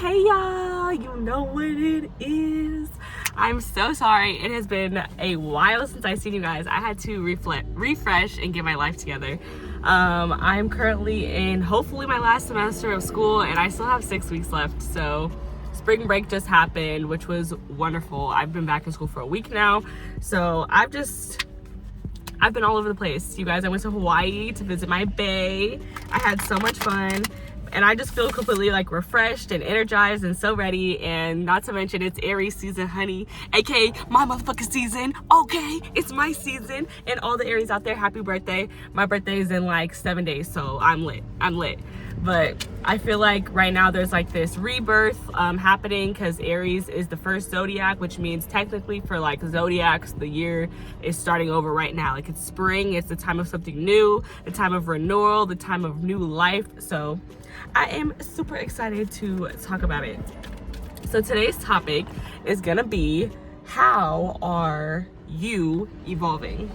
Hey y'all, you know what it is. I'm so sorry. It has been a while since I've seen you guys. I had to refresh and get my life together. I'm currently in hopefully my last semester of school, and I still have 6 weeks left. So spring break just happened, which was wonderful. I've been back in school for a week now. So I've been all over the place. You guys, I went to Hawaii to visit my bae. I had so much fun. And I just feel completely like refreshed and energized and so ready. And not to mention, it's Aries season, honey, aka my motherfucking season. Okay, it's my season. And all the Aries out there, happy birthday. My birthday is in like 7 days, so I'm lit. But I feel like right now there's like this rebirth happening, because Aries is the first zodiac, which means technically for like zodiacs, the year is starting over right now. Like it's spring, it's the time of something new, the time of renewal, the time of new life. So I am super excited to talk about it. So today's topic is gonna be, how are you evolving?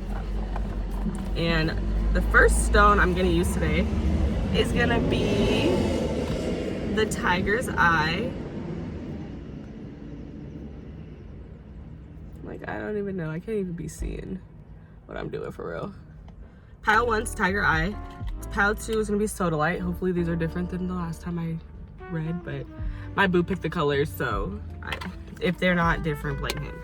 And the first stone I'm gonna use today is gonna be the Tiger's Eye. Like, I don't even know, I can't even be seeing what I'm doing for real. Pile 1's Tiger Eye. Pile 2 is gonna be Sodalite. Hopefully these are different than the last time I read, but my boo picked the colors, so if they're not different, blame him.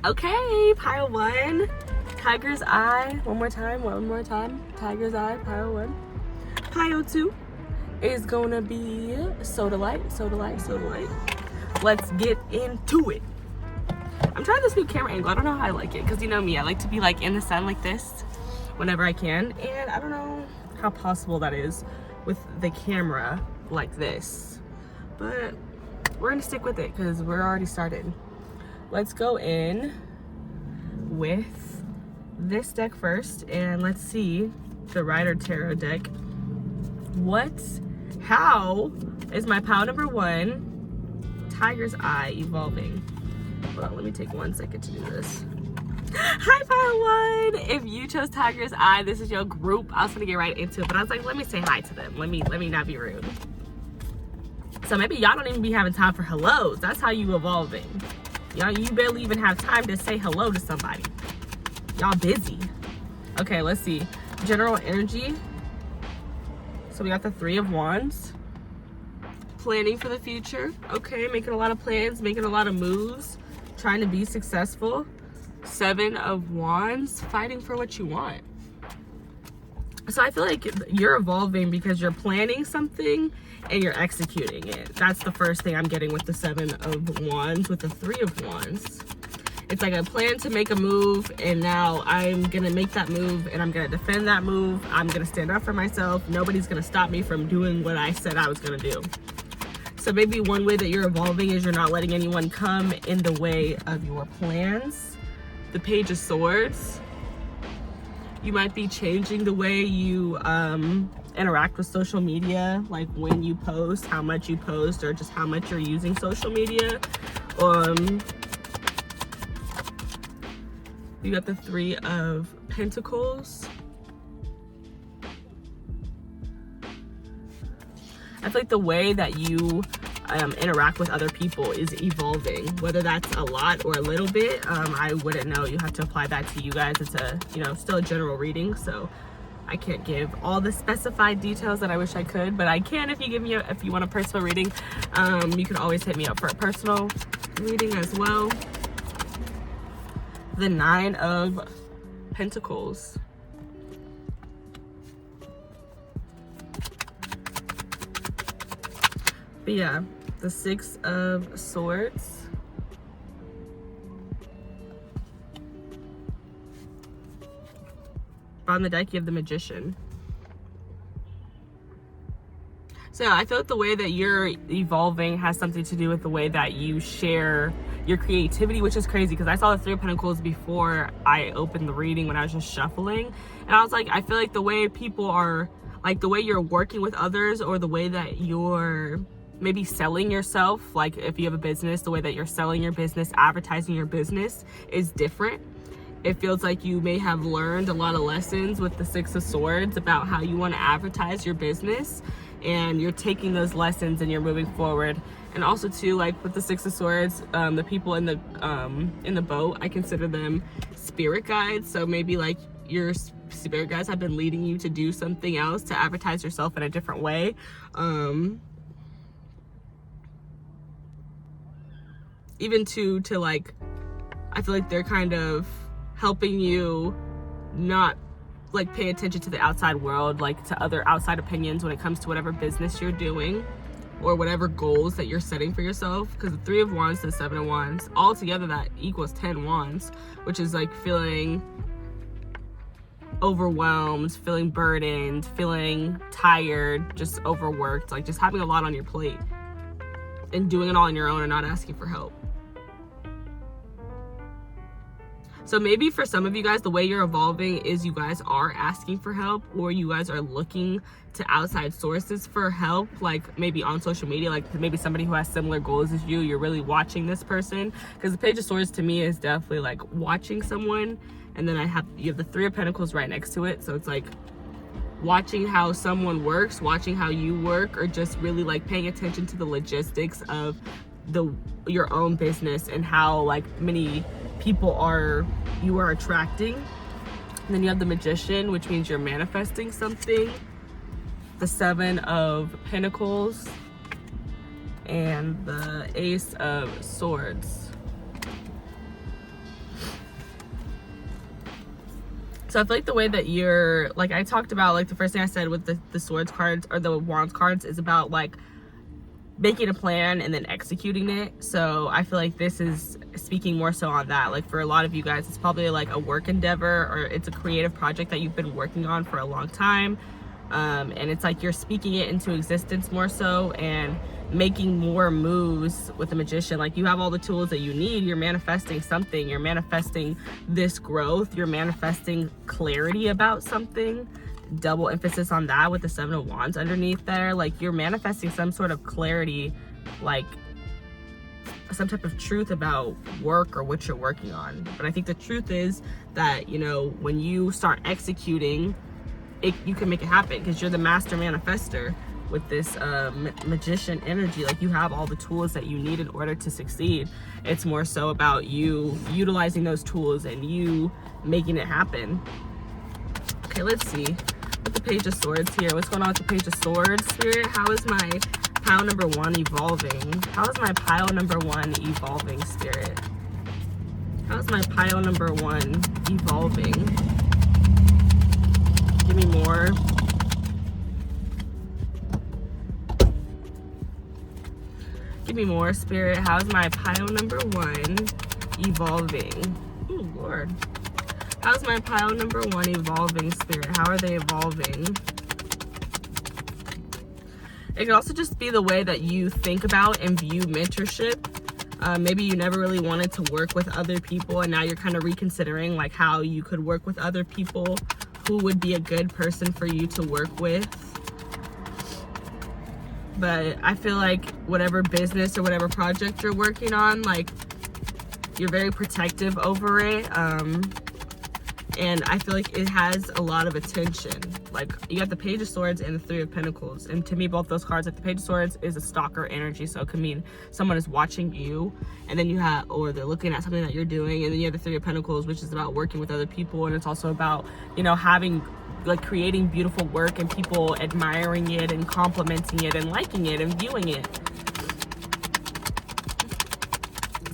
Okay, pile 1, Tiger's Eye. One more time. Tiger's Eye, pile 1. Pile 2 is gonna be Sodalite. Let's get into it. I'm trying this new camera angle. I don't know how I like it, because you know me, I like to be like in the sun like this whenever I can, and I don't know how possible that is with the camera like this, but we're gonna stick with it because we're already started. Let's go in with this deck first, and let's see the Rider Tarot deck. How is my pile number 1, Tiger's Eye, evolving? Hold on, let me take 1 second to do this. Hi, pile 1. If you chose Tiger's Eye, this is your group. I was gonna get right into it, but I was like, let me say hi to them. Let me not be rude. So maybe y'all don't even be having time for hellos. That's how you evolving. Y'all, you barely even have time to say hello to somebody. Y'all busy. Okay, let's see. General energy. So we got the 3 of Wands. Planning for the future. Okay, making a lot of plans, making a lot of moves, trying to be successful. 7 of Wands, fighting for what you want. So I feel like you're evolving because you're planning something and you're executing it. That's the first thing I'm getting with the 7 of Wands. With the 3 of Wands, it's like I plan to make a move, and now I'm gonna make that move, and I'm gonna defend that move. I'm gonna stand up for myself. Nobody's gonna stop me from doing what I said I was gonna do. So maybe one way that you're evolving is you're not letting anyone come in the way of your plans. The Page of Swords. You might be changing the way you interact with social media, like when you post, how much you post, or just how much you're using social media. You got the 3 of Pentacles. I feel like the way that you interact with other people is evolving, whether that's a lot or a little bit. I wouldn't know. You have to apply that to you guys. It's still a general reading, so I can't give all the specified details that I wish I could, but I can if you want a personal reading. You can always hit me up for a personal reading as well. The 9 of Pentacles. But yeah, the 6 of Swords. On the deck, you have the Magician. So yeah, I feel like the way that you're evolving has something to do with the way that you share your creativity, which is crazy because I saw the 3 of Pentacles before I opened the reading when I was just shuffling. And I was like, I feel like the way people are, like the way you're working with others, or the way that you're maybe selling yourself, like if you have a business, the way that you're selling your business, advertising your business is different. It feels like you may have learned a lot of lessons with the 6 of Swords about how you want to advertise your business. and you're taking those lessons and you're moving forward. And also too, like with the Six of Swords, the people in the boat, I consider them spirit guides. So maybe like your spirit guides have been leading you to do something else, to advertise yourself in a different way. Even to like, I feel like they're kind of helping you not like pay attention to the outside world, like to other outside opinions when it comes to whatever business you're doing or whatever goals that you're setting for yourself. Because the Three of Wands to the Seven of Wands, all together that equals 10 wands, which is like feeling overwhelmed, feeling burdened, feeling tired, just overworked, like just having a lot on your plate and doing it all on your own and not asking for help. So maybe for some of you guys, the way you're evolving is you guys are asking for help, or you guys are looking to outside sources for help, like maybe on social media, like maybe somebody who has similar goals as you. You're really watching this person, because the Page of Swords to me is definitely like watching someone, and then you have the Three of Pentacles right next to it. So it's like watching how someone works, watching how you work, or just really like paying attention to the logistics of your own business and how like many people you are attracting. And then you have the Magician, which means you're manifesting something. The Seven of Pentacles and the Ace of Swords. So I feel like the way that you're, like I talked about, like the first thing I said with the Swords cards or the Wands cards is about like making a plan and then executing it. So I feel like this is speaking more so on that. Like for a lot of you guys, it's probably like a work endeavor, or it's a creative project that you've been working on for a long time. And it's like you're speaking it into existence more so and making more moves with the Magician. Like you have all the tools that you need. You're manifesting something. You're manifesting this growth. You're manifesting clarity about something. Double emphasis on that with the Seven of Wands underneath there. Like you're manifesting some sort of clarity, like some type of truth about work or what you're working on. But I think the truth is that, you know, when you start executing it, you can make it happen, because you're the master manifester with this Magician energy. Like you have all the tools that you need in order to succeed. It's more so about you utilizing those tools and you making it happen. Okay, let's see. With the Page of Swords here, what's going on with the Page of Swords, Spirit? How is my pile number one evolving? How is my pile number one evolving, Spirit? How is my pile number one evolving? Give me more. Give me more, Spirit. How's my pile number one evolving? Oh, Lord. How's my pile number one evolving, Spirit? How are they evolving? It can also just be the way that you think about and view mentorship. Maybe you never really wanted to work with other people, and now you're kind of reconsidering like how you could work with other people. Who would be a good person for you to work with? But I feel like whatever business or whatever project you're working on, like you're very protective over it. And I feel like it has a lot of attention. Like you got the Page of Swords and the Three of Pentacles. And to me, both those cards, like the Page of Swords is a stalker energy. So it could mean someone is watching you, and then you have, or they're looking at something that you're doing. And then you have the Three of Pentacles, which is about working with other people. And it's also about, you know, having, like creating beautiful work and people admiring it and complimenting it and liking it and viewing it.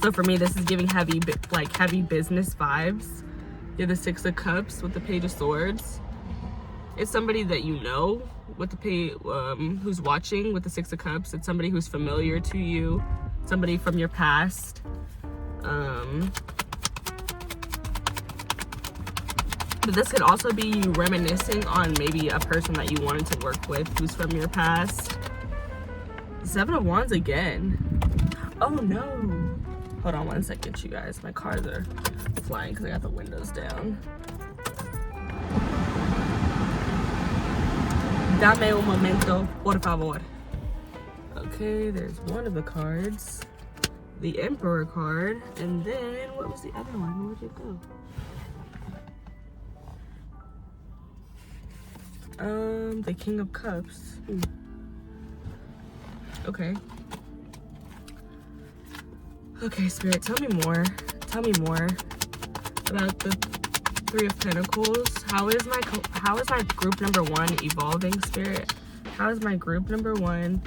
So for me, this is giving heavy business vibes. You have the Six of Cups with the Page of Swords. It's somebody that you know with the who's watching with the Six of Cups. It's somebody who's familiar to you, somebody from your past. But this could also be you reminiscing on maybe a person that you wanted to work with who's from your past. Seven of Wands again. Oh no. Hold on one second, you guys. My cards are flying because I got the windows down. Dame un momento, por favor. Okay, there's one of the cards. The Emperor card. And then, what was the other one? Where'd it go? The King of Cups. Okay. Okay, Spirit, tell me more. Tell me more about the Three of Pentacles. How is my group number 1 evolving, Spirit? How is my group number 1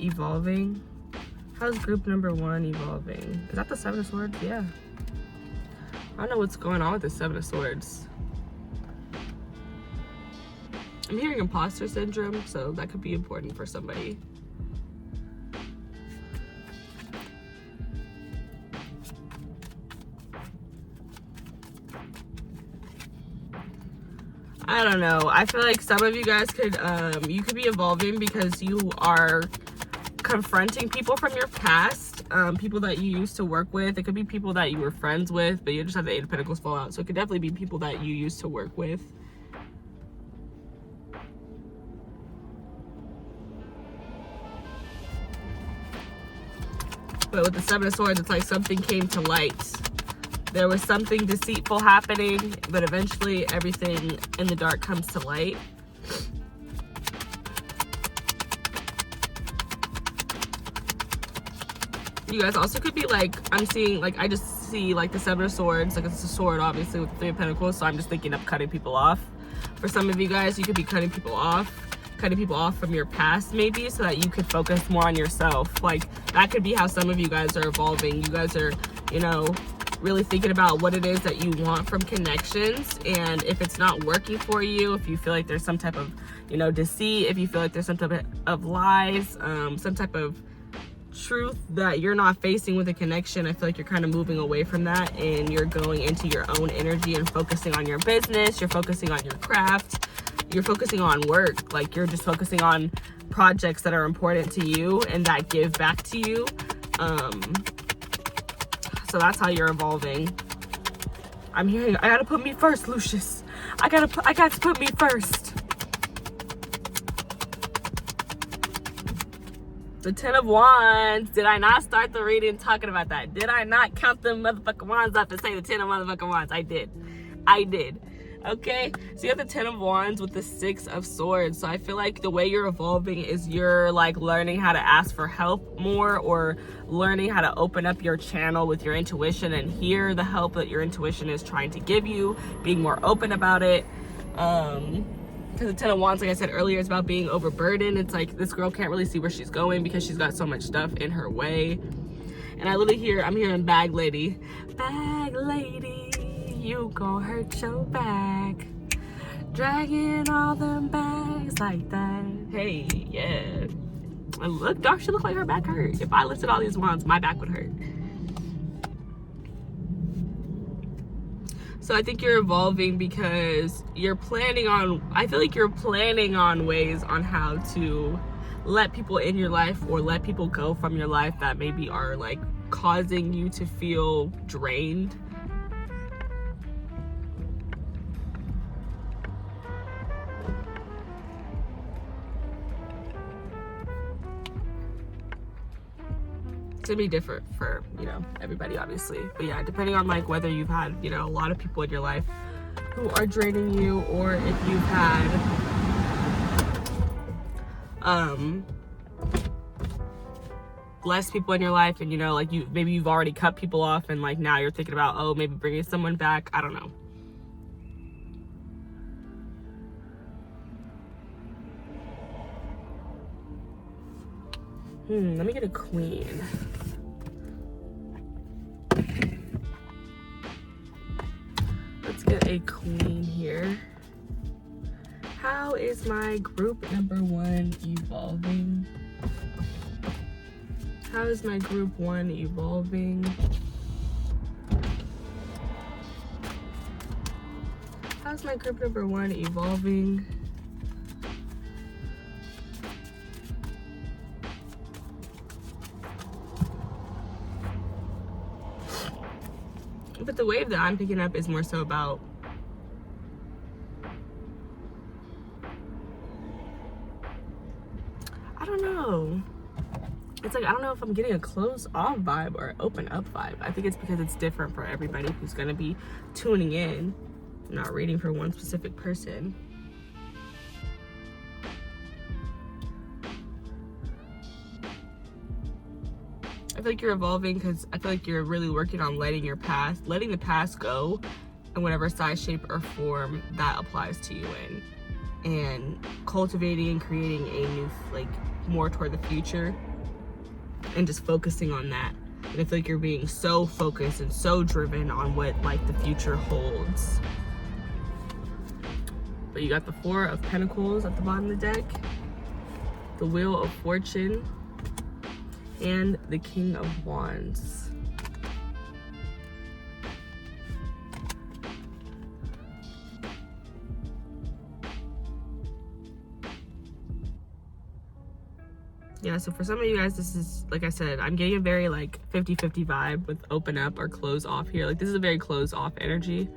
evolving? How's group number 1 evolving? Is that the Seven of Swords? Yeah. I don't know what's going on with the Seven of Swords. I'm hearing imposter syndrome, so that could be important for somebody. I don't know. I feel like some of you guys could, you could be evolving because you are confronting people from your past, people that you used to work with. It could be people that you were friends with, but you just have the Eight of Pentacles fall out. So it could definitely be people that you used to work with. But with the Seven of Swords, it's like something came to light. There was something deceitful happening, but eventually everything in the dark comes to light. You guys also could be like, I'm seeing, like, I just see like the Seven of Swords, like it's a sword obviously with the Three of Pentacles, so I'm just thinking of cutting people off. For some of you guys, you could be cutting people off from your past maybe, so that you could focus more on yourself. Like, that could be how some of you guys are evolving. You guys are, you know, really thinking about what it is that you want from connections, and if it's not working for you, if you feel like there's some type of, you know, deceit, if you feel like there's some type of lies, some type of truth that you're not facing with a connection, I feel like you're kind of moving away from that and you're going into your own energy and focusing on your business, you're focusing on your craft, you're focusing on work, like you're just focusing on projects that are important to you and that give back to you. So that's how you're evolving. I'm hearing, I gotta put me first, Lucius. I got to put me first. The Ten of Wands. Did I not start the reading talking about that? Did I not count the motherfucking wands up and say the Ten of motherfucking Wands? I did. Okay, so you have the Ten of Wands with the Six of Swords. So I feel like the way you're evolving is you're like learning how to ask for help more, or learning how to open up your channel with your intuition and hear the help that your intuition is trying to give you, being more open about it. Because the Ten of Wands, like I said earlier, is about being overburdened. It's like this girl can't really see where she's going because she's got so much stuff in her way. And I literally I'm hearing bag lady. Bag lady, you gon' hurt your back. Dragging all them bags like that. Hey, yeah. And look, dark, she look like her back hurt. If I lifted all these wands, my back would hurt. So I think you're evolving because you're planning on, I feel like you're planning on ways on how to let people in your life or let people go from your life that maybe are like causing you to feel drained. It's gonna be different for, you know, everybody obviously, but yeah, depending on like whether you've had, you know, a lot of people in your life who are draining you, or if you've had less people in your life, and you know, like maybe you've already cut people off and like now you're thinking about, oh, maybe bringing someone back. I don't know. Let me get a queen. Let's get a queen here. How is my group number 1 evolving? How is my group 1 evolving? How's my group number 1 evolving? But the wave that I'm picking up is more so about I don't know. It's like, I don't know if I'm getting a close off vibe or open up vibe. I think it's because it's different for everybody who's gonna be tuning in. I'm not reading for one specific person. feel like you're evolving because I feel like you're really working on letting the past go in whatever size, shape, or form that applies to you in, and cultivating and creating a new, like, more toward the future, and just focusing on that. And I feel like you're being so focused and so driven on what, like, the future holds. But you got the Four of Pentacles at the bottom of the deck, the Wheel of Fortune, and the King of Wands. Yeah, so for some of you guys, this is, like I said, I'm getting a very, like, 50-50 vibe with open up or close off here. Like, this is a very close off energy.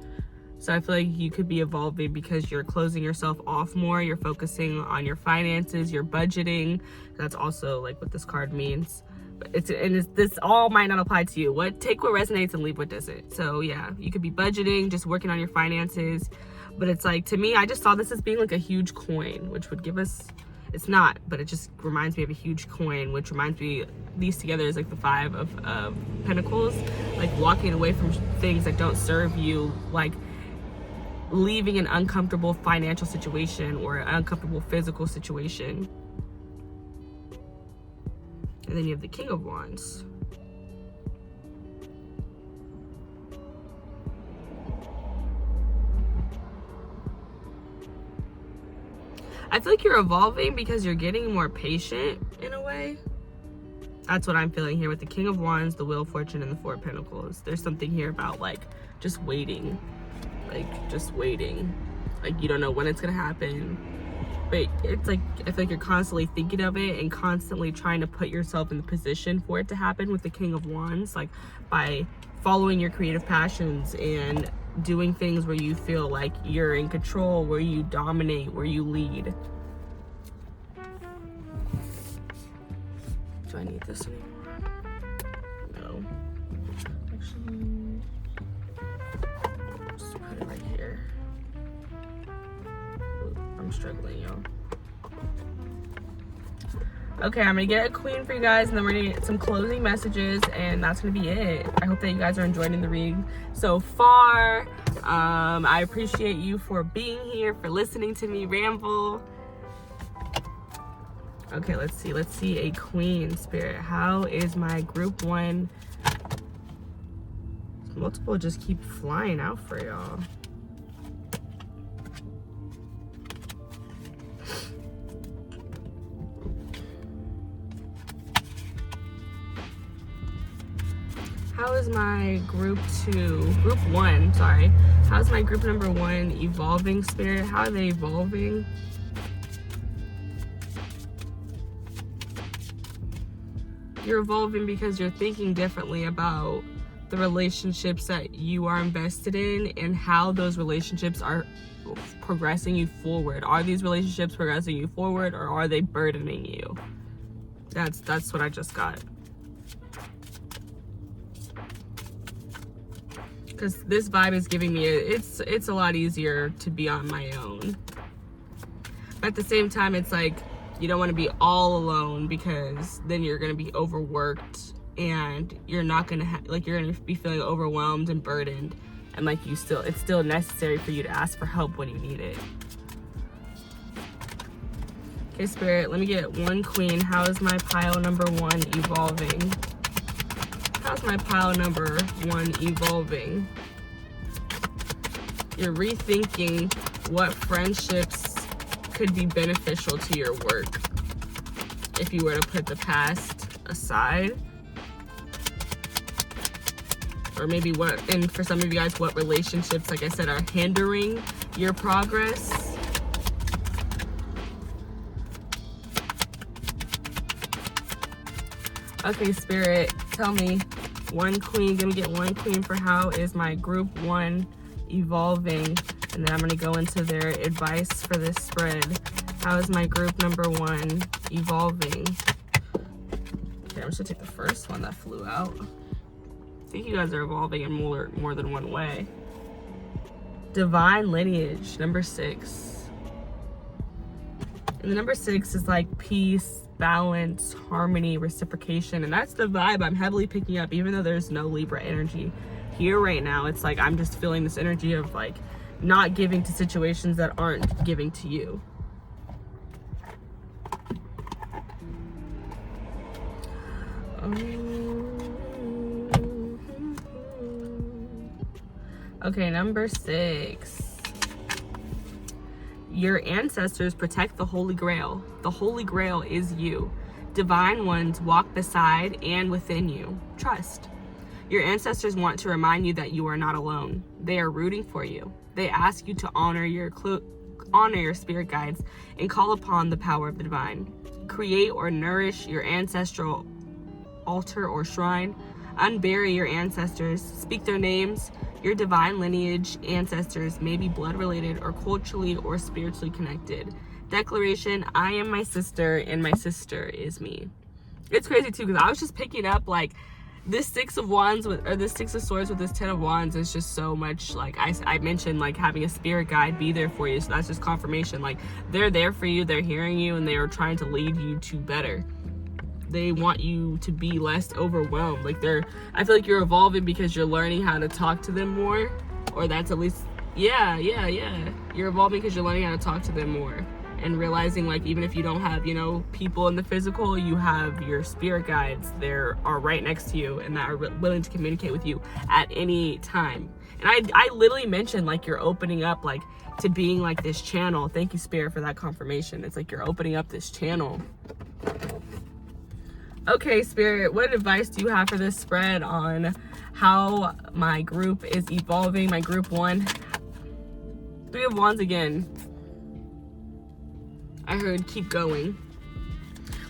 So I feel like you could be evolving because you're closing yourself off more. You're focusing on your finances, your budgeting. That's also, like, what this card means. But this all might not apply to you. Take what resonates and leave what doesn't. So yeah, you could be budgeting, just working on your finances. But it's like, to me, I just saw this as being like a huge coin, which would give us, it's not, but it just reminds me of a huge coin, which reminds me, these together is like the Five of Pentacles, like walking away from things that don't serve you, like leaving an uncomfortable financial situation or an uncomfortable physical situation. And then you have the King of Wands. I feel like you're evolving because you're getting more patient in a way. That's what I'm feeling here with the King of Wands, the Wheel of Fortune, and the Four of Pentacles. There's something here about, like, just waiting. Like, just waiting. Like, you don't know when it's gonna happen. But it's like, I feel like you're constantly thinking of it and constantly trying to put yourself in the position for it to happen with the King of Wands, like by following your creative passions and doing things where you feel like you're in control, where you dominate, where you lead. Do I need this anymore? No. Actually, just put it right here. I'm struggling, y'all. Okay, I'm gonna get a queen for you guys, and then we're gonna get some closing messages, and that's gonna be it. I hope that you guys are enjoying the reading so far. I appreciate you for being here, for listening to me ramble. Okay, let's see a queen, Spirit. How is my group one? Multiple just keep flying out for y'all. How is my group one, sorry. How's my group number one evolving, Spirit? How are they evolving? You're evolving because you're thinking differently about the relationships that you are invested in and how those relationships are progressing you forward. Are these relationships progressing you forward, or are they burdening you? That's what I just got. Because this vibe is giving me it's a lot easier to be on my own. But at the same time, it's like you don't want to be all alone, because then you're going to be overworked and you're not going to you're going to be feeling overwhelmed and burdened, and like it's still necessary for you to ask for help when you need it. Okay, Spirit, let me get one queen. How is my pile number one evolving? How's my pile number one evolving? You're rethinking what friendships could be beneficial to your work if you were to put the past aside. Or maybe and for some of you guys, what relationships, like I said, are hindering your progress. Okay, Spirit, tell me, one queen, gonna get one queen for how is my group one evolving, and then I'm gonna go into their advice for this spread. How is my group number one evolving? Okay, I'm just gonna take the first one that flew out. I think you guys are evolving in more than one way. Divine lineage, number 6. And the number 6 is like peace, balance, harmony, reciprocation. And that's the vibe I'm heavily picking up, even though there's no Libra energy here right now. It's like I'm just feeling this energy of like not giving to situations that aren't giving to you. Okay, number 6. Your ancestors protect the Holy Grail. The Holy Grail is you. Divine ones walk beside and within you. Trust. Your ancestors want to remind you that you are not alone. They are rooting for you. They ask you to honor your spirit guides and call upon the power of the divine. Create or nourish your ancestral altar or shrine. Unbury your ancestors. Speak their names. Your divine lineage ancestors may be blood related or culturally or spiritually connected. Declaration: I am my sister and my sister is me. It's crazy too, because I was just picking up like this 6 of wands or this 6 of swords with this 10 of wands is just so much like I mentioned, like having a spirit guide be there for you. So that's just confirmation. Like they're there for you, they're hearing you, and they are trying to lead you to better. They want you to be less overwhelmed. Like I feel like you're evolving because you're learning how to talk to them more, or that's at least, yeah. You're evolving because you're learning how to talk to them more and realizing like even if you don't have, people in the physical, you have your spirit guides. They are right next to you and that are willing to communicate with you at any time. And I literally mentioned like you're opening up like to being like this channel. Thank you, Spirit, for that confirmation. It's like you're opening up this channel. Okay, Spirit, what advice do you have for this spread on how my group is evolving? My group 1. 3 of Wands again. I heard keep going.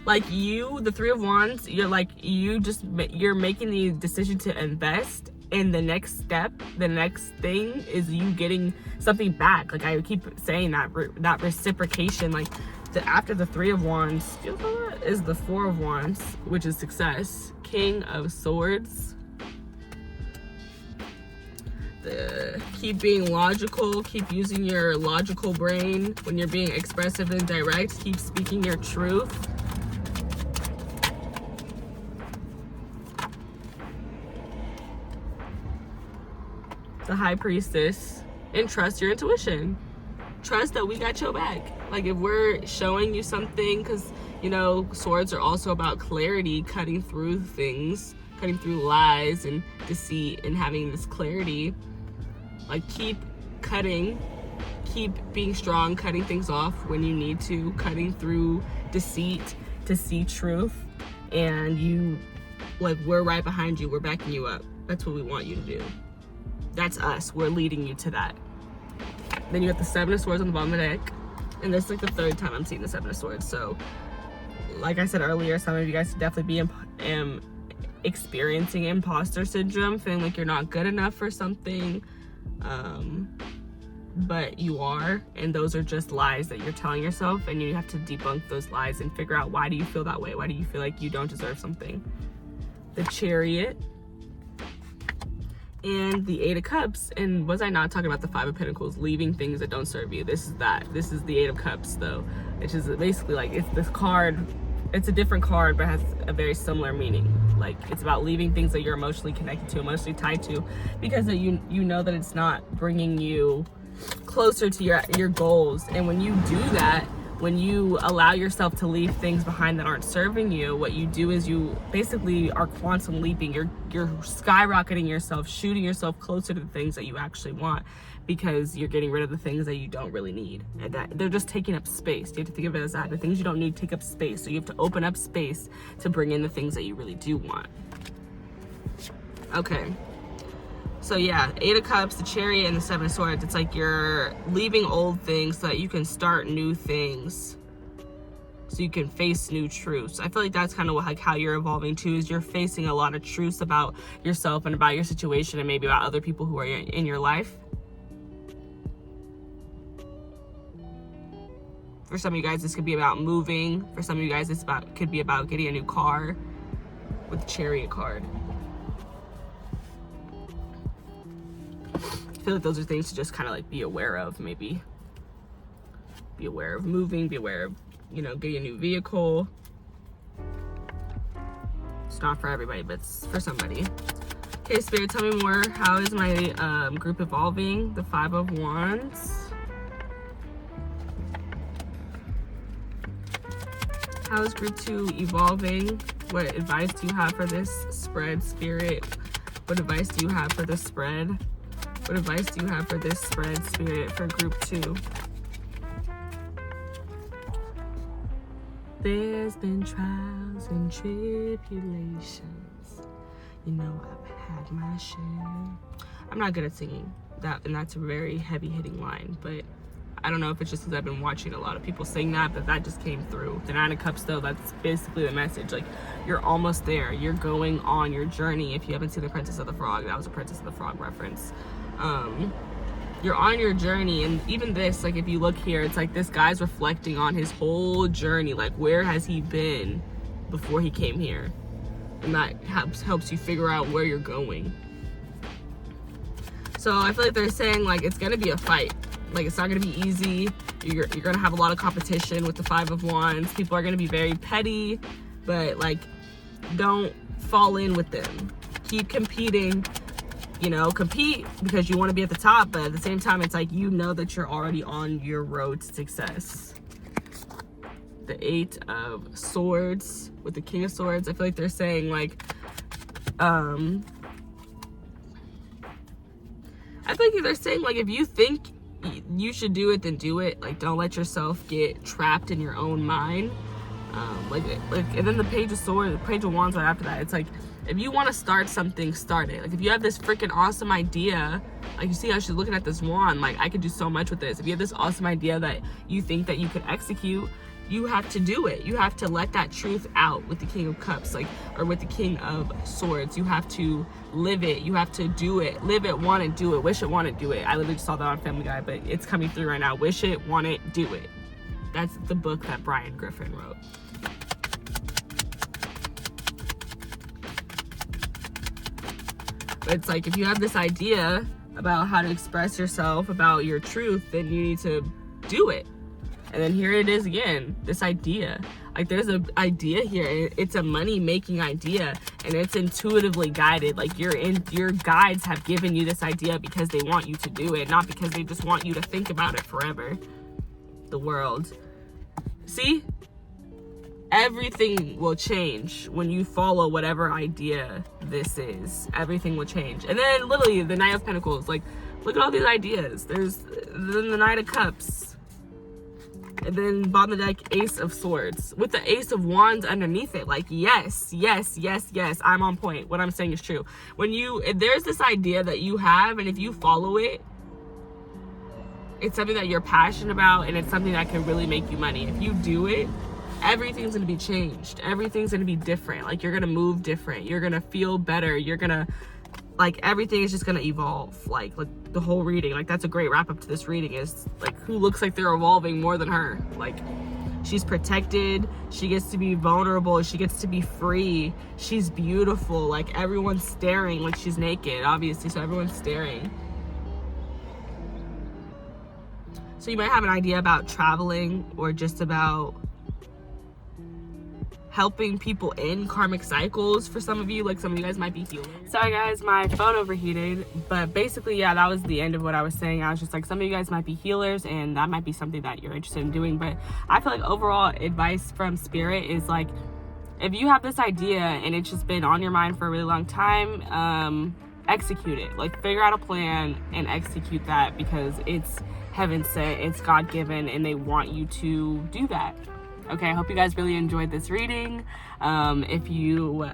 Like you, the 3 of Wands, you're like, you're making the decision to invest, and the next step, the next thing is you getting something back. Like I keep saying that reciprocation, like after the 3 of Wands is the 4 of Wands, which is success. King of Swords. Keep being logical. Keep using your logical brain when you're being expressive and direct. Keep speaking your truth. The High Priestess. And trust your intuition. Trust that we got your back. Like if we're showing you something, because swords are also about clarity, cutting through things, cutting through lies and deceit, and having this clarity. Like keep cutting, keep being strong, cutting things off when you need to, cutting through deceit to see truth. And we're right behind you, we're backing you up. That's what we want you to do. That's us, we're leading you to that. Then you have the 7 of Swords on the bottom of the deck. And this is like the 3rd time I'm seeing the 7 of Swords. So, like I said earlier, some of you guys could definitely be experiencing imposter syndrome, feeling like you're not good enough for something. But you are. And those are just lies that you're telling yourself. And you have to debunk those lies and figure out, why do you feel that way? Why do you feel like you don't deserve something? The Chariot. And the 8 of Cups. And was I not talking about the 5 of Pentacles, leaving things that don't serve you? This is that. This is the 8 of Cups, though, which is basically like, it's this card. It's a different card, but has a very similar meaning. Like it's about leaving things that you're emotionally connected to, emotionally tied to, because you know that it's not bringing you closer to your goals. And when you do that, when you allow yourself to leave things behind that aren't serving you, what you do is you basically are quantum leaping. You're skyrocketing yourself, shooting yourself closer to the things that you actually want, because you're getting rid of the things that you don't really need. And that they're just taking up space. You have to think of it as that. The things you don't need take up space. So you have to open up space to bring in the things that you really do want. Okay. So yeah, 8 of Cups, the Chariot, and the 7 of Swords. It's like you're leaving old things so that you can start new things. So you can face new truths. I feel like that's kind of like how you're evolving too, is you're facing a lot of truths about yourself and about your situation and maybe about other people who are in your life. For some of you guys, this could be about moving. For some of you guys, could be about getting a new car with the Chariot card. I feel like those are things to just kind of like be aware of, maybe. Be aware of moving, be aware of you know, getting a new vehicle. It's not for everybody, but it's for somebody. Okay, Spirit, tell me more. How is my group evolving? The 5 of Wands. How is group 2 evolving? What advice do you have for this spread, Spirit? What advice do you have for this spread? What advice do you have for this spread, Spirit, for group 2? There's been trials and tribulations. You know, I've had my share. I'm not good at singing that, and that's a very heavy-hitting line, but I don't know if it's just because I've been watching a lot of people sing that, but that just came through. The 9 of Cups, though, that's basically the message. Like, you're almost there. You're going on your journey. If you haven't seen The Princess of the Frog, that was a Princess of the Frog reference. You're on your journey, and even this, like, if you look here, it's like this guy's reflecting on his whole journey. Like, where has he been before he came here? And that helps you figure out where you're going. So I feel like they're saying, like, it's gonna be a fight. Like, it's not gonna be easy. You're gonna have a lot of competition with the 5 of Wands. People are gonna be very petty, but, like, don't fall in with them. Keep competing. You know, compete because you want to be at the top, but at the same time, it's like, you know that you're already on your road to success. The 8 of Swords with the King of Swords. I feel like they're saying, like, I feel like they're saying, like, if you think you should do it, then do it. Like, don't let yourself get trapped in your own mind. And then the Page of Swords, the Page of Wands right after that. It's like, if you want to start something, start it. Like, if you have this freaking awesome idea, like, you see how she's looking at this wand, like, I could do so much with this. If you have this awesome idea that you think that you could execute, you have to do it. You have to let that truth out with the King of Cups, like, or with the King of Swords. You have to live it. You have to do it. Live it, want it, do it. Wish it, want it, do it. I literally just saw that on Family Guy, but it's coming through right now. Wish it, want it, do it. That's the book that Brian Griffin wrote. But it's like, if you have this idea about how to express yourself, about your truth, then you need to do it. And then here it is again, this idea. Like, there's an idea here. It's a money-making idea, and it's intuitively guided. Like, your guides have given you this idea because they want you to do it, not because they just want you to think about it forever. The World. See? Everything will change when you follow whatever idea this is. Everything will change. And then literally the Knight of Pentacles. Like, look at all these ideas. There's then the Knight of Cups. And then bottom of the deck, Ace of Swords. With the Ace of Wands underneath it. Like, yes, yes, yes, yes. I'm on point. What I'm saying is true. If there's this idea that you have, and if you follow it, it's something that you're passionate about, and it's something that can really make you money. If you do it, everything's gonna be changed. Everything's gonna be different. Like, you're gonna move different. You're gonna feel better. You're gonna, like, everything is just gonna evolve. Like the whole reading. Like, that's a great wrap up to this reading, is like, who looks like they're evolving more than her? Like, she's protected. She gets to be vulnerable. She gets to be free. She's beautiful. Like, everyone's staring. Like, she's naked, obviously, so everyone's staring. So you might have an idea about traveling, or just about helping people in karmic cycles for some of you. Like, some of you guys might be healers. Sorry guys, my phone overheated, but basically, yeah, that was the end of what I was saying. I was just like, some of you guys might be healers, and that might be something that you're interested in doing. But I feel like overall advice from Spirit is, like, if you have this idea and it's just been on your mind for a really long time, execute it. Like, figure out a plan and execute that, because it's heaven sent, it's God given, and they want you to do that. Okay, I hope you guys really enjoyed this reading. If you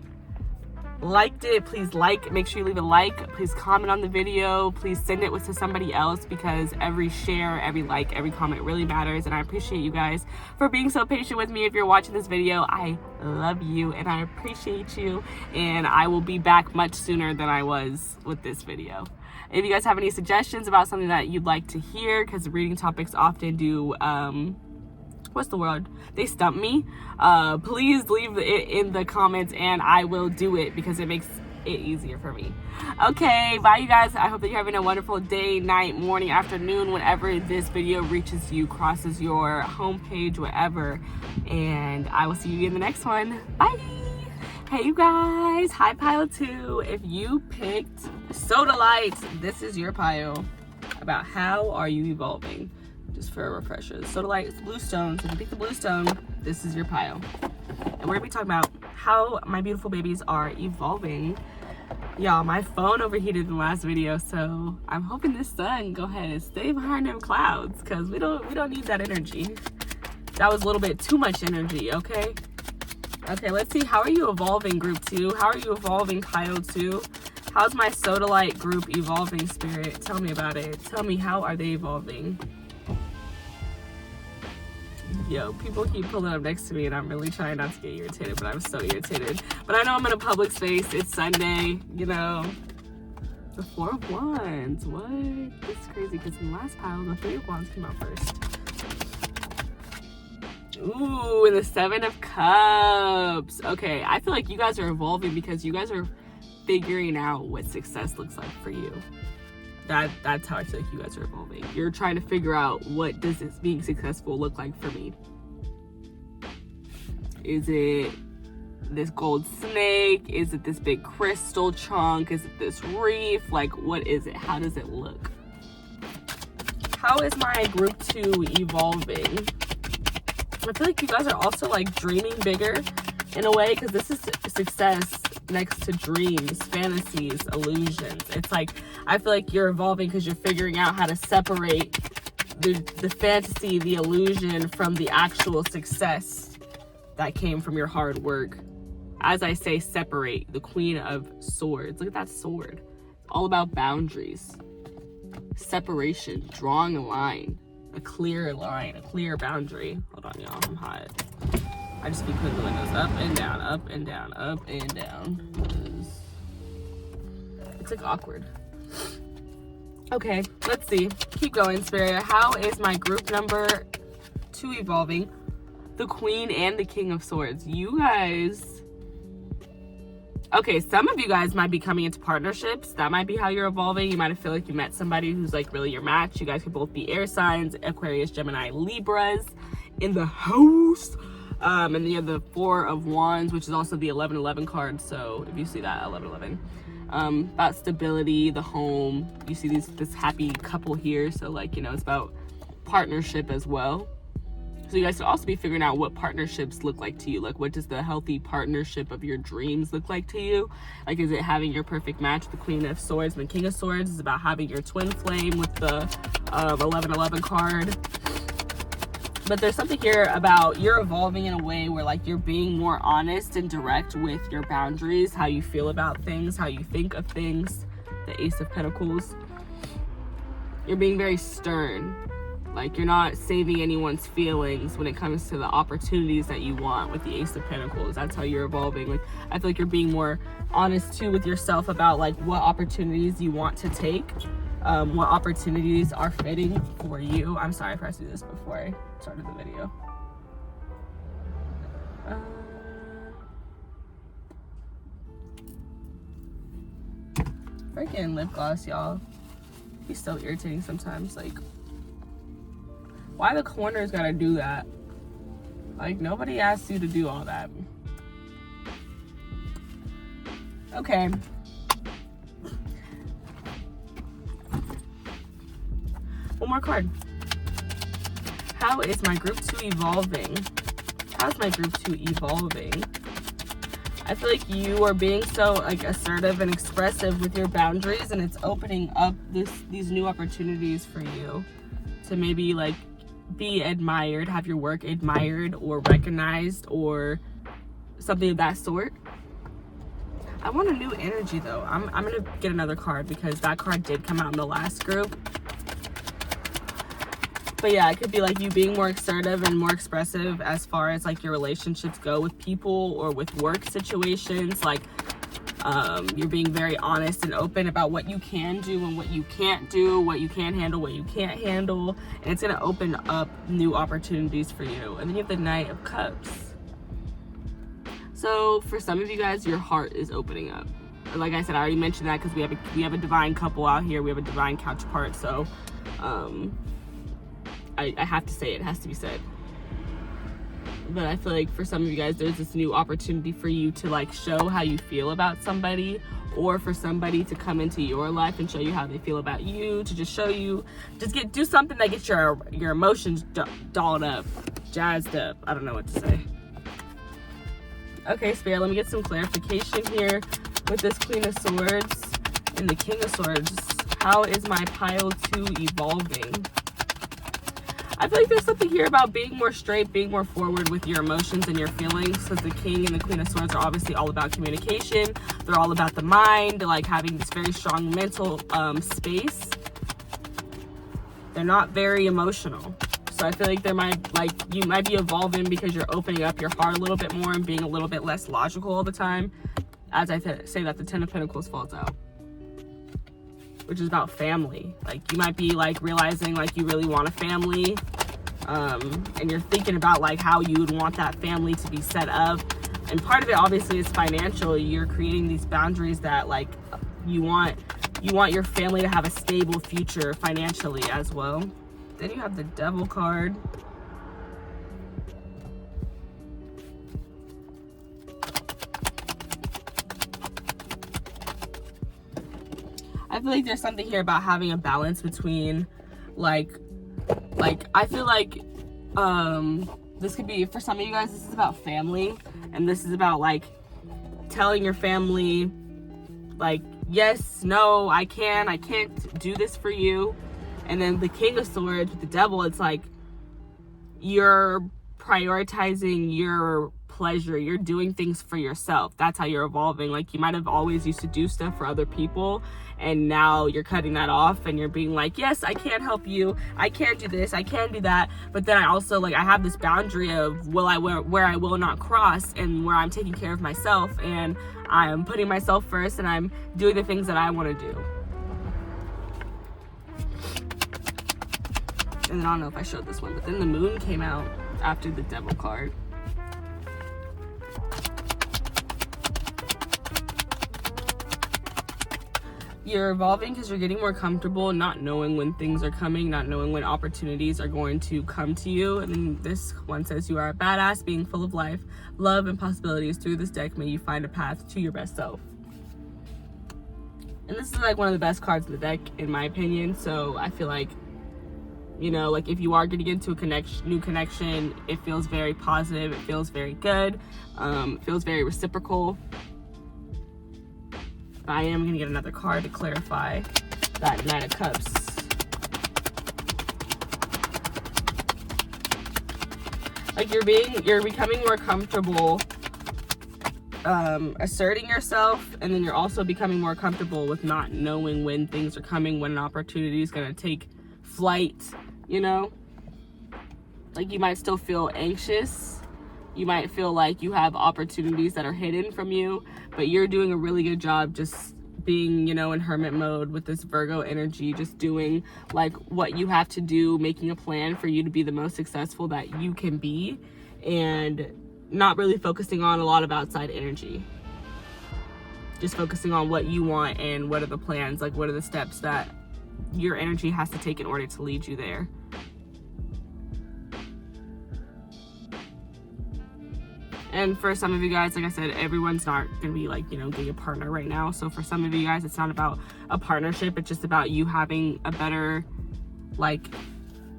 liked it, please make sure you leave a like. Please comment on the video. Please send it to somebody else, because every share, every like, every comment really matters. And I appreciate you guys for being so patient with me. If you're watching this video, I love you and I appreciate you. And I will be back much sooner than I was with this video. If you guys have any suggestions about something that you'd like to hear, because reading topics often do, what's the word? They stump me. Please leave it in the comments and I will do it, because it makes it easier for me. Okay, bye you guys. I hope that you're having a wonderful day, night, morning, afternoon, whenever this video reaches you, crosses your homepage, whatever. And I will see you in the next one. Bye. Hey you guys, hi pile 2. If you picked Soda Lights, this is your pile about how are you evolving. Just for a refresher, Soda Lights, Bluestones. If you pick the Bluestone, this is your pile. And we're gonna be talking about how my beautiful babies are evolving. Y'all, my phone overheated in the last video, so I'm hoping this sun go ahead and stay behind them clouds, because we don't need that energy. That was a little bit too much energy, okay? Okay, let's see. How are you evolving, group 2? How are you evolving, pile 2? How's my Soda Light group evolving, Spirit? Tell me about it. Tell me, how are they evolving? Yo, people keep pulling up next to me and I'm really trying not to get irritated, but I'm so irritated. But I know I'm in a public space. It's Sunday, you know. The 4 of Wands. What? It's crazy because in the last pile, the 3 of Wands came out first. Ooh, and the 7 of Cups. Okay, I feel like you guys are evolving because you guys are figuring out what success looks like for you. That's how I feel like you guys are evolving. You're trying to figure out, what does this being successful look like for me? Is it this gold snake? Is it this big crystal chunk? Is it this reef? Like, what is it? How does it look? How is my group 2 evolving? I feel like you guys are also like dreaming bigger in a way, because this is success next to dreams, fantasies, illusions. It's like, I feel like you're evolving because you're figuring out how to separate the fantasy, the illusion from the actual success that came from your hard work. As I say, separate. The Queen of Swords. Look at that sword. All about boundaries, separation, drawing a line, a clear line, a clear boundary. Hold on, y'all. I'm hot. I just keep putting the windows up and down, up and down, up and down. It's like awkward. Okay, let's see. Keep going, Spirit. How is my group number 2 evolving? The Queen and the King of Swords. You guys... Okay, some of you guys might be coming into partnerships. That might be how you're evolving. You might feel like you met somebody who's like really your match. You guys could both be air signs, Aquarius, Gemini, Libras in the house. And then you have the 4 of Wands, which is also the 1111 card. So if you see that, 1111. About stability, the home. You see this happy couple here. So like, you know, it's about partnership as well. So you guys could also be figuring out what partnerships look like to you. Like, what does the healthy partnership of your dreams look like to you? Like, is it having your perfect match with the Queen of Swords and the King of Swords? Is it about having your twin flame with the 1111 card? But there's something here about you're evolving in a way where like you're being more honest and direct with your boundaries, how you feel about things, how you think of things. The Ace of Pentacles. You're being very stern. Like, you're not saving anyone's feelings when it comes to the opportunities that you want with the Ace of Pentacles. That's how you're evolving. Like, I feel like you're being more honest too with yourself about like what opportunities you want to take, what opportunities are fitting for you. I'm sorry if I do this before I started the video. Freaking lip gloss, y'all. He's so irritating sometimes. Like, why the corners gotta do that? Like, nobody asked you to do all that. Okay. One more card. How is my group 2 evolving? How's my group 2 evolving? I feel like you are being so like assertive and expressive with your boundaries, and it's opening up these new opportunities for you to maybe like be admired, have your work admired or recognized or something of that sort. I want a new energy though. I'm gonna get another card because that card did come out in the last group. But yeah, it could be like you being more assertive and more expressive as far as like your relationships go with people or with work situations. Like you're being very honest and open about what you can do and what you can't do, what you can handle, what you can't handle. And it's gonna open up new opportunities for you. And then you have the Knight of Cups. So for some of you guys, your heart is opening up. like I said, I already mentioned that because we have a divine couple out here. We have a divine counterpart. So I have to say it has to be said. But I feel like for some of you guys, there's this new opportunity for you to like show how you feel about somebody, or for somebody to come into your life and show you how they feel about you, to just show you, do something that gets your emotions dolled up, jazzed up. I don't know what to say. Okay, Spirit, let me get some clarification here with this Queen of Swords and the King of Swords. How is my pile 2 evolving? I feel like there's something here about being more straight, being more forward with your emotions and your feelings, because the King and the Queen of Swords are obviously all about communication. They're all about the mind, like having this very strong mental space. They're not very emotional. So I feel like you might be evolving because you're opening up your heart a little bit more and being a little bit less logical all the time. As I say that, the 10 of Pentacles falls out, which is about family. Like, you might be like realizing like you really want a family, and you're thinking about like how you would want that family to be set up. And part of it obviously is financial. You're creating these boundaries that like you want your family to have a stable future financially as well. Then you have the Devil card. I feel like there's something here about having a balance between like I feel like this could be, for some of you guys, this is about family, and this is about like telling your family like, yes, no, I can't do this for you. And then the King of Swords with the Devil, it's like you're prioritizing your pleasure. You're doing things for yourself. That's how you're evolving. Like, you might have always used to do stuff for other people, and now you're cutting that off and you're being like, yes, I can't help you. I can't do this. I can't do that. But then I also like, I have this boundary of where I will not cross, and where I'm taking care of myself and I'm putting myself first and I'm doing the things that I want to do. And then I don't know if I showed this one, but then the Moon came out after the Devil card. You're evolving because you're getting more comfortable not knowing when things are coming, not knowing when opportunities are going to come to you. And this one says, you are a badass, being full of life, love, and possibilities. Through this deck, may you find a path to your best self. And this is like one of the best cards in the deck, in my opinion. So I feel like, you know, like if you are getting into a new connection, it feels very positive. It feels very good. It feels very reciprocal. I am going to get another card to clarify that Knight of Cups. Like, you're becoming more comfortable asserting yourself, and then you're also becoming more comfortable with not knowing when things are coming, when an opportunity is going to take flight, you know? Like, you might still feel anxious. You might feel like you have opportunities that are hidden from you, but you're doing a really good job just being, you know, in hermit mode with this Virgo energy, just doing like what you have to do, making a plan for you to be the most successful that you can be, and not really focusing on a lot of outside energy. Just focusing on what you want and what are the plans, like what are the steps that your energy has to take in order to lead you there. And for some of you guys, like I said, everyone's not going to be like, you know, getting a partner right now. So for some of you guys, it's not about a partnership. It's just about you having a better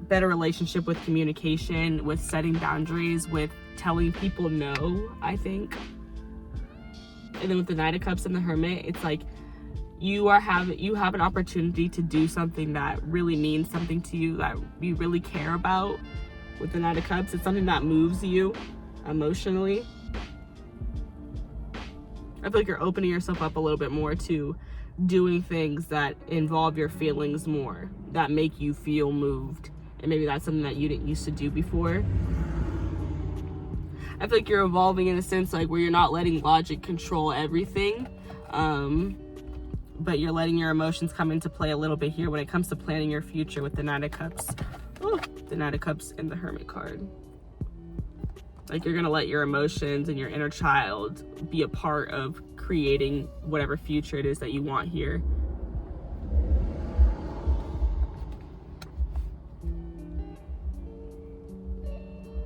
relationship with communication, with setting boundaries, with telling people no, I think. And then with the Knight of Cups and the Hermit, it's like you have an opportunity to do something that really means something to you, that you really care about. With the Knight of Cups, it's something that moves you emotionally. I feel like you're opening yourself up a little bit more to doing things that involve your feelings more, that make you feel moved, and maybe that's something that you didn't used to do before. I feel like you're evolving in a sense like where you're not letting logic control everything, but you're letting your emotions come into play a little bit here when it comes to planning your future with the Knight of Cups. Oh, the Knight of Cups and the Hermit card. Like, you're gonna let your emotions and your inner child be a part of creating whatever future it is that you want here.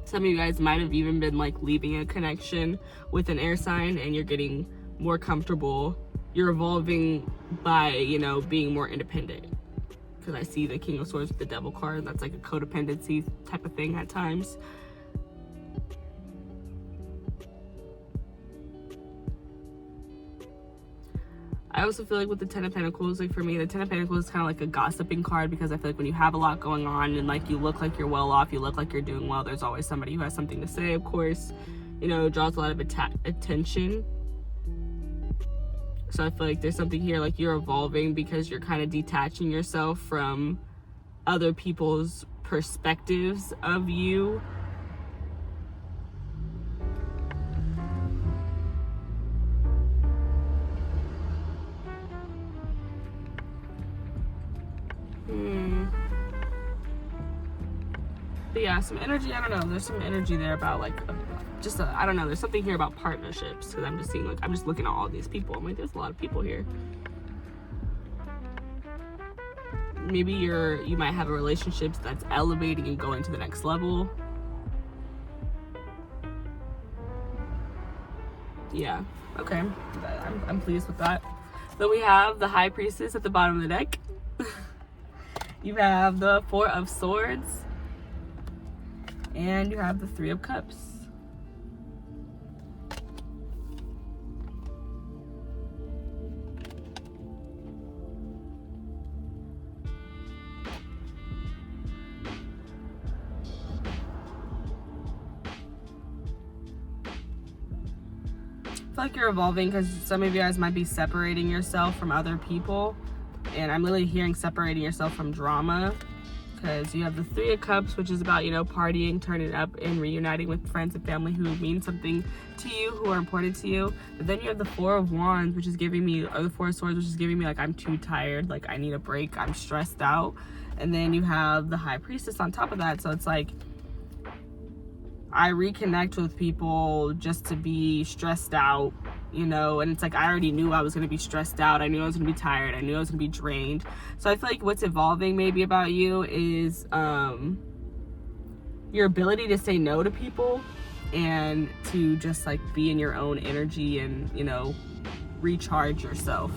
Some of you guys might have even been like leaving a connection with an air sign, and you're getting more comfortable. You're evolving by, you know, being more independent. Because I see the King of Swords with the Devil card. That's like a codependency type of thing at times. I also feel like with the Ten of Pentacles, like for me, the Ten of Pentacles is kind of like a gossiping card, because I feel like when you have a lot going on and like you look like you're well off, you look like you're doing well, there's always somebody who has something to say, of course, you know, draws a lot of attention. So I feel like there's something here, like you're evolving because you're kind of detaching yourself from other people's perspectives of you. But yeah, some energy, I don't know, there's some energy there about like, I don't know, there's something here about partnerships, because I'm just seeing, like, I'm just looking at all these people. I'm like, there's a lot of people here. Maybe you might have a relationship that's elevating and going to the next level. Yeah, okay, I'm pleased with that. Then we have the High Priestess at the bottom of the deck. You have the Four of Swords. And you have the Three of Cups. I feel like you're evolving because some of you guys might be separating yourself from other people. And I'm really hearing separating yourself from drama. Because you have the Three of Cups, which is about, you know, partying, turning up, and reuniting with friends and family who mean something to you, who are important to you. But then you have the Four of Wands, which is giving me, or the Four of Swords, which is giving me, like, I'm too tired, like, I need a break, I'm stressed out. And then you have the High Priestess on top of that. So it's like, I reconnect with people just to be stressed out, you know, and it's like I already knew I was going to be stressed out. I knew I was going to be tired. I knew I was going to be drained. So I feel like what's evolving maybe about you is your ability to say no to people and to just like be in your own energy and, you know, recharge yourself.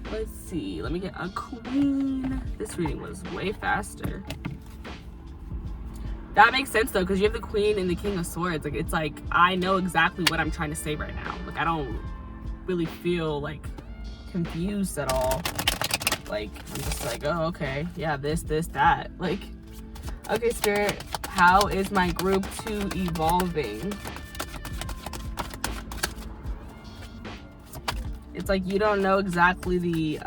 Let's see, let me get a Queen. This reading was way faster. That makes sense though, because you have the Queen and the King of Swords. Like, it's like, I know exactly what I'm trying to say right now. Like, I don't really feel like confused at all. Like, I'm just like, oh, okay, yeah, this, that. Like, okay, Spirit, how is my group 2 evolving? It's like you don't know exactly the,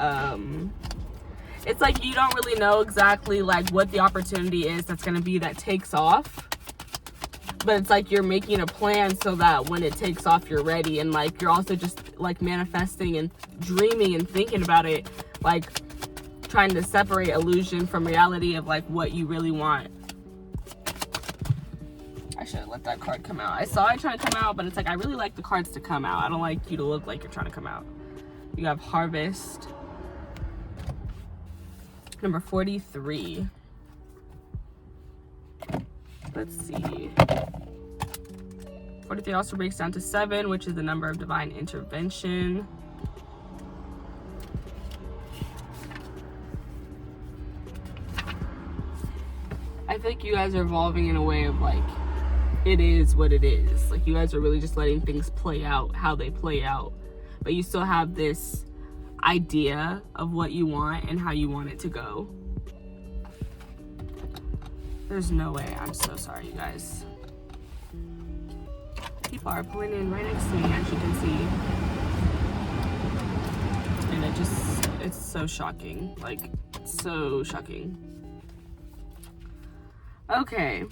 it's like you don't really know exactly like what the opportunity is that's going to be that takes off. But it's like you're making a plan so that when it takes off, you're ready. And like, you're also just like manifesting and dreaming and thinking about it, like trying to separate illusion from reality of like what you really want. I should have let that card come out. I saw it trying to come out, but it's like, I really like the cards to come out. I don't like you to look like you're trying to come out. You have Harvest. Number 43. Let's see. 43 also breaks down to 7, which is the number of divine intervention. I think you guys are evolving in a way of like, it is what it is. Like, you guys are really just letting things play out how they play out. But you still have this idea of what you want and how you want it to go. There's no way. I'm so sorry, you guys. People are pulling in right next to me, as you can see. And it's so shocking. Like, so shocking. Okay.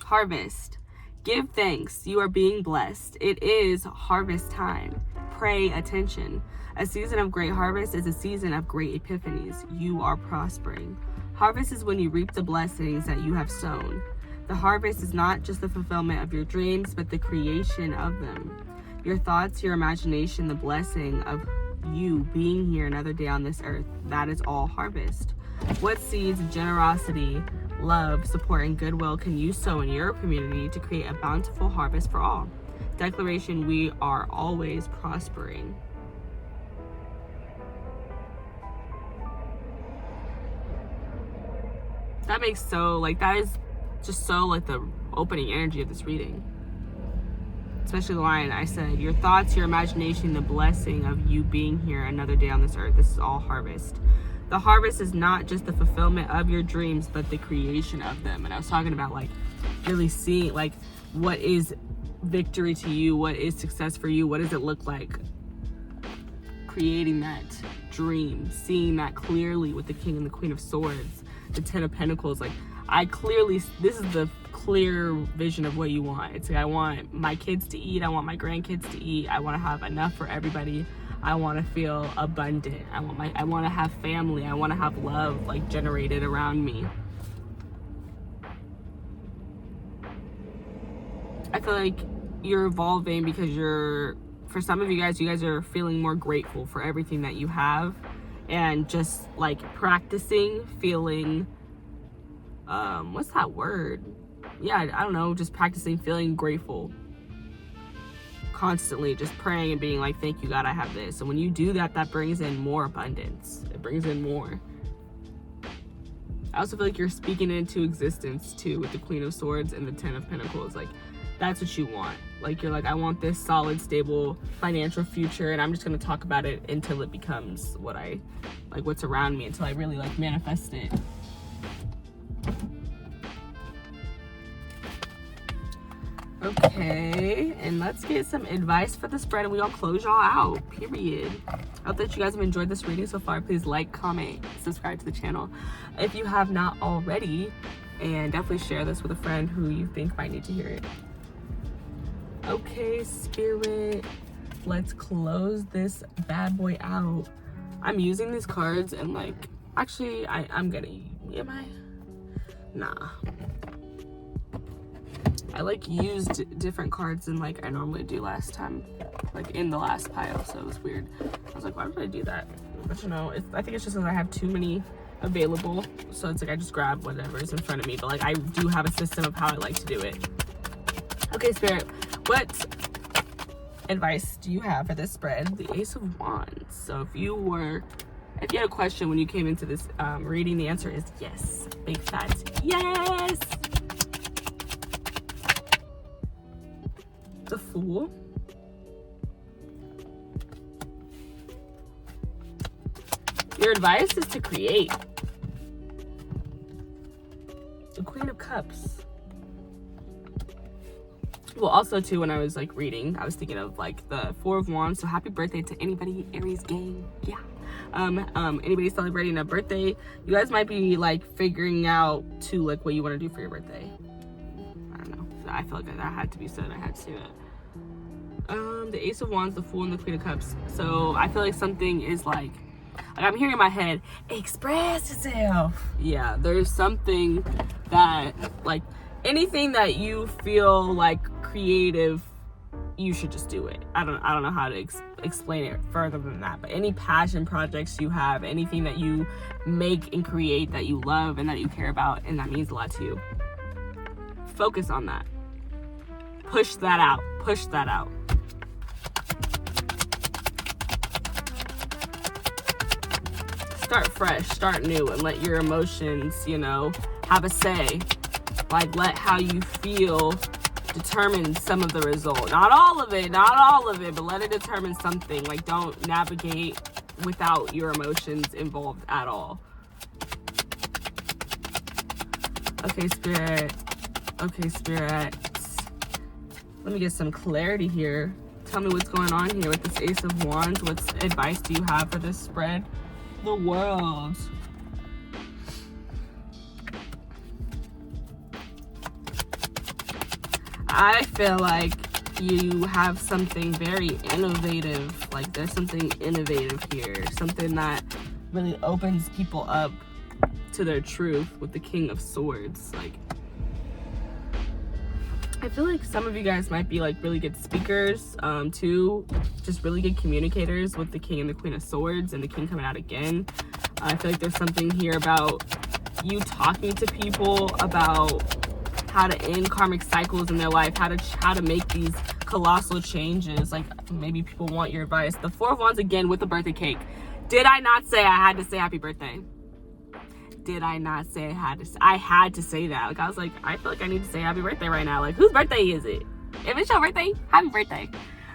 Harvest. Give thanks. You are being blessed. It is harvest time. Pay attention. A season of great harvest is a season of great epiphanies. You are prospering. Harvest is when you reap the blessings that you have sown. The harvest is not just the fulfillment of your dreams, but the creation of them. Your thoughts, your imagination, the blessing of you being here another day on this earth, that is all harvest. What seeds of generosity, love, support, and goodwill can you sow in your community to create a bountiful harvest for all? Declaration, we are always prospering. That makes that is just so like the opening energy of this reading. Especially the line I said, your thoughts, your imagination, the blessing of you being here another day on this earth. This is all harvest. The harvest is not just the fulfillment of your dreams, but the creation of them. And I was talking about like really seeing like what is victory to you, what is success for you, what does it look like? Creating that dream, seeing that clearly with the King and the Queen of Swords, the Ten of Pentacles. Like this is the clear vision of what you want. It's like, I want my kids to eat, I want my grandkids to eat, I want to have enough for everybody, I want to feel abundant, I want to have family, I want to have love like generated around me. I feel like you're evolving because for some of you guys are feeling more grateful for everything that you have, and just like practicing feeling what's that word? Yeah, I don't know, just practicing feeling grateful constantly, just praying and being like, thank you God, I have this. And when you do that, that brings in more abundance. It brings in more. I also feel like you're speaking into existence too with the Queen of Swords and the Ten of Pentacles. Like that's what you want. Like you're like, I want this solid, stable financial future, and I'm just gonna talk about it until it becomes what's around me, until I really like manifest it. Okay, and let's get some advice for the spread, and we all close y'all out, period. I hope that you guys have enjoyed this reading so far. Please like, comment, subscribe to the channel if you have not already, and definitely share this with a friend who you think might need to hear it. Okay, Spirit, let's close this bad boy out. I'm using these cards and like, actually, am I? Nah. I like used different cards than like I normally do last time, like in the last pile, so it was weird. I was like, why would I do that? But you know, I think it's just because I have too many available, so it's like I just grab whatever is in front of me, but like I do have a system of how I like to do it. Okay, Spirit, what advice do you have for this spread? The Ace of Wands. So if you had a question when you came into this reading, the answer is yes. Big fat yes. The Fool. Your advice is to create. The Queen of Cups. Well, also too, when I was like reading, I was thinking of like the Four of Wands. So happy birthday to anybody Aries gang. Yeah. Anybody celebrating a birthday, you guys might be like figuring out too like what you want to do for your birthday. I don't know. I feel like that had to be said. I had to say that. The Ace of Wands, the Fool, and the Queen of Cups. So I feel like something is like I'm hearing in my head, express yourself. Yeah, there's something that like anything that you feel like creative, you should just do it. I don't know how to explain it further than that, but any passion projects you have, anything that you make and create that you love and that you care about and that means a lot to you, focus on that. Push that out. Push that out. Start fresh, start new, and let your emotions, have a say. Like, let how you feel determine some of the result. Not all of it, but let it determine something. Like, don't navigate without your emotions involved at all. Okay, Spirit. Let me get some clarity here. Tell me what's going on here with this Ace of Wands. What advice do you have for this spread? The World. I feel like you have something very innovative. Like there's something innovative here. Something that really opens people up to their truth with the King of Swords. Like, I feel like some of you guys might be like really good speakers, too, just really good communicators with the King and the Queen of Swords and the King coming out again. I feel like there's something here about you talking to people about how to end karmic cycles in their life, how to make these colossal changes. Like, maybe people want your advice. The Four of Wands again with the birthday cake. Did I not say I had to say happy birthday? Did I not say I had to say that? Like, I was like, I feel like I need to say happy birthday right now. Like, whose birthday is it? If it's your birthday, happy birthday.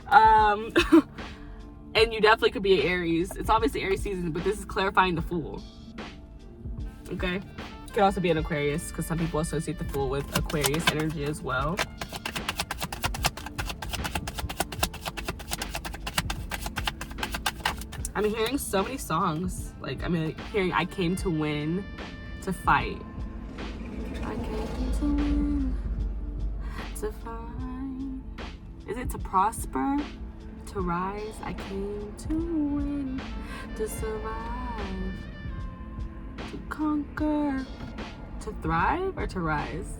And you definitely could be an Aries. It's obviously Aries season, but this is clarifying the Fool. Okay? Could also be an Aquarius, because some people associate the Fool with Aquarius energy as well. I'm hearing so many songs. Like, I'm hearing I came to win, to fight. I came to win, to fight. Is it to prosper, to rise? I came to win, to survive, to conquer, to thrive, or to rise,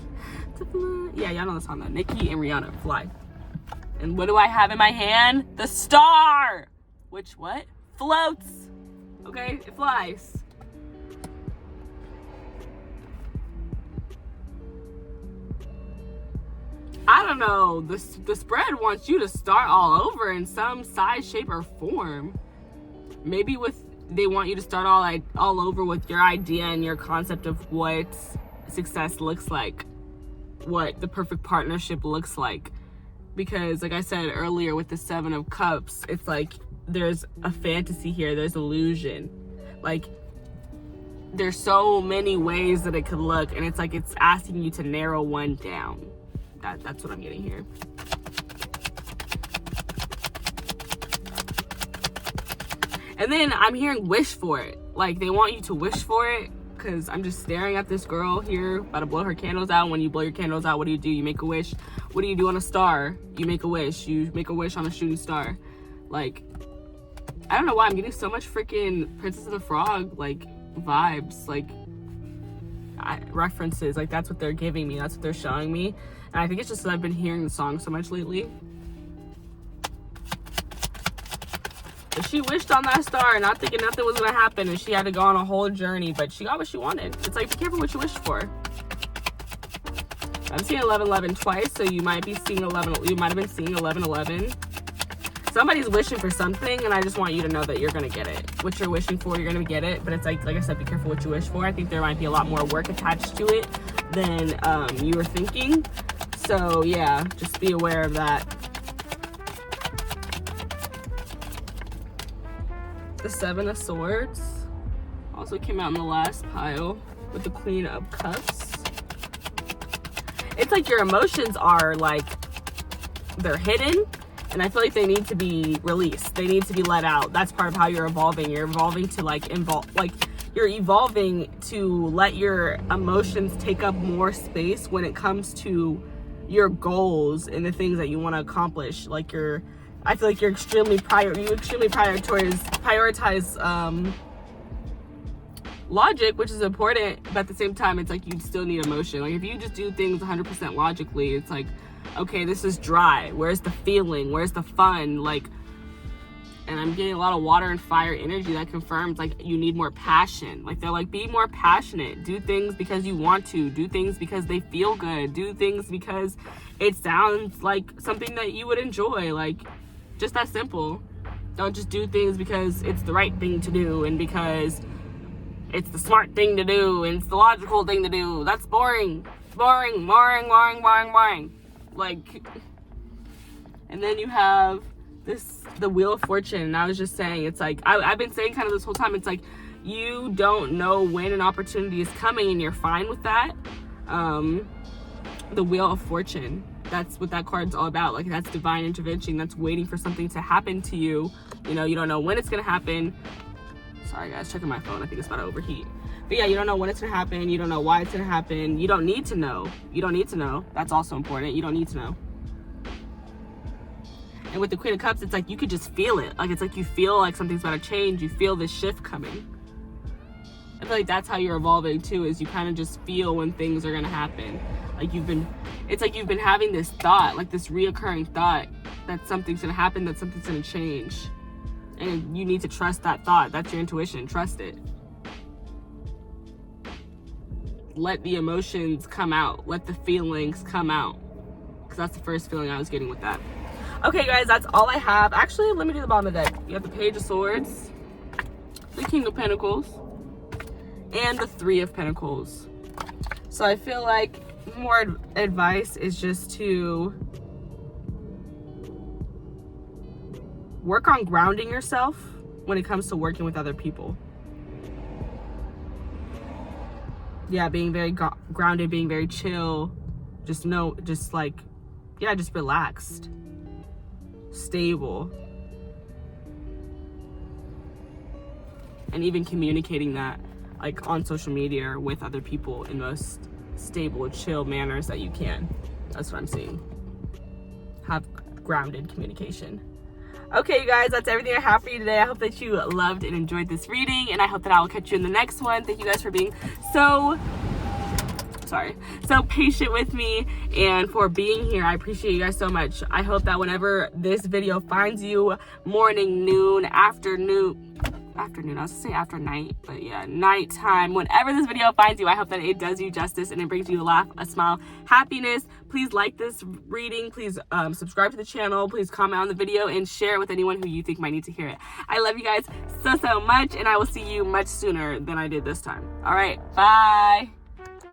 to fly. Yeah, y'all know the song though. Nicki and Rihanna, Fly. And what do I have in my hand? The star! Which what? Floats. Okay, it flies. I don't know. The spread wants you to start all over in some size, shape, or form. Maybe they want you to start all over with your idea and your concept of what success looks like, what the perfect partnership looks like. Because, like I said earlier with the Seven of Cups, it's like there's a fantasy here, there's illusion. Like, there's so many ways that it could look, and it's like it's asking you to narrow one down. That's what I'm getting here. And then I'm hearing wish for it. Like, they want you to wish for it, because I'm just staring at this girl here about to blow her candles out. When you blow your candles out, what do? You make a wish. What do you do on a star? You make a wish. You make a wish on a shooting star. Like, I don't know why I'm getting so much freaking Princess of the Frog, like, vibes, like, references. Like, that's what they're giving me. That's what they're showing me. And I think it's just that I've been hearing the song so much lately. But she wished on that star, not thinking nothing was gonna happen, and she had to go on a whole journey, but she got what she wanted. It's like, be careful what you wish for. I'm seeing 1111 twice, so you might be seeing 11. You might have been seeing 1111. Somebody's wishing for something, and I just want you to know that you're gonna get it. What you're wishing for, you're gonna get it. But it's like I said, be careful what you wish for. I think there might be a lot more work attached to it than you were thinking. So yeah, just be aware of that. The Seven of Swords also came out in the last pile with the Queen of Cups. It's like your emotions are like, they're hidden, and I feel like they need to be released. They need to be let out. That's part of how you're evolving. You're evolving to you're evolving to let your emotions take up more space when it comes to your goals and the things that you want to accomplish. Like, I feel like you extremely prioritize logic, which is important, but at the same time, it's like you still need emotion. Like, if you just do things 100% logically, it's like, okay, this is dry. Where's the feeling? Where's the fun? Like, and I'm getting a lot of water and fire energy that confirms, like, you need more passion. Like, they're like, be more passionate. Do things because you want to. Do things because they feel good. Do things because it sounds like something that you would enjoy. Like, just that simple. Don't just do things because it's the right thing to do and because it's the smart thing to do and it's the logical thing to do. That's boring. Boring. Like, and then you have the Wheel of Fortune. And I was just saying, it's like, I've been saying kind of this whole time, it's like, you don't know when an opportunity is coming and you're fine with that. The Wheel of Fortune, that's what that card's all about. Like, that's divine intervention. That's waiting for something to happen to you. You know, you don't know when it's gonna happen. Sorry guys, checking my phone. I think it's about to overheat. But yeah, you don't know when it's gonna happen. You don't know why it's gonna happen. You don't need to know. You don't need to know. That's also important. You don't need to know. And with the Queen of Cups, it's like you could just feel it. Like, it's like you feel like something's about to change. You feel this shift coming. I feel like that's how you're evolving too, is you kind of just feel when things are gonna happen. Like it's like you've been having this thought, like this reoccurring thought that something's gonna happen, that something's gonna change. And you need to trust that thought. That's your intuition. Trust it. Let the emotions come out. Let the feelings come out. Because that's the first feeling I was getting with that. Okay, guys, that's all I have. Actually, let me do the bottom of the deck. You have the Page of Swords, the King of Pentacles, and the Three of Pentacles. So I feel like more advice is just to work on grounding yourself when it comes to working with other people. Yeah, being very grounded, being very chill. Just relaxed, stable. And even communicating that, like, on social media or with other people in most stable, chill manners that you can. That's what I'm seeing. Have grounded communication. Okay, you guys, that's everything I have for you today. I hope that you loved and enjoyed this reading, and I hope that I will catch you in the next one. Thank you guys for being so patient with me and for being here. I appreciate you guys so much. I hope that whenever this video finds you, morning, noon, afternoon, I was gonna say after night, but yeah, nighttime, whenever this video finds you, I hope that it does you justice and it brings you a laugh, a smile, happiness. Please like this reading. Please subscribe to the channel. Please comment on the video and share it with anyone who you think might need to hear it. I love you guys so much, and I will see you much sooner than I did this time. All right, bye.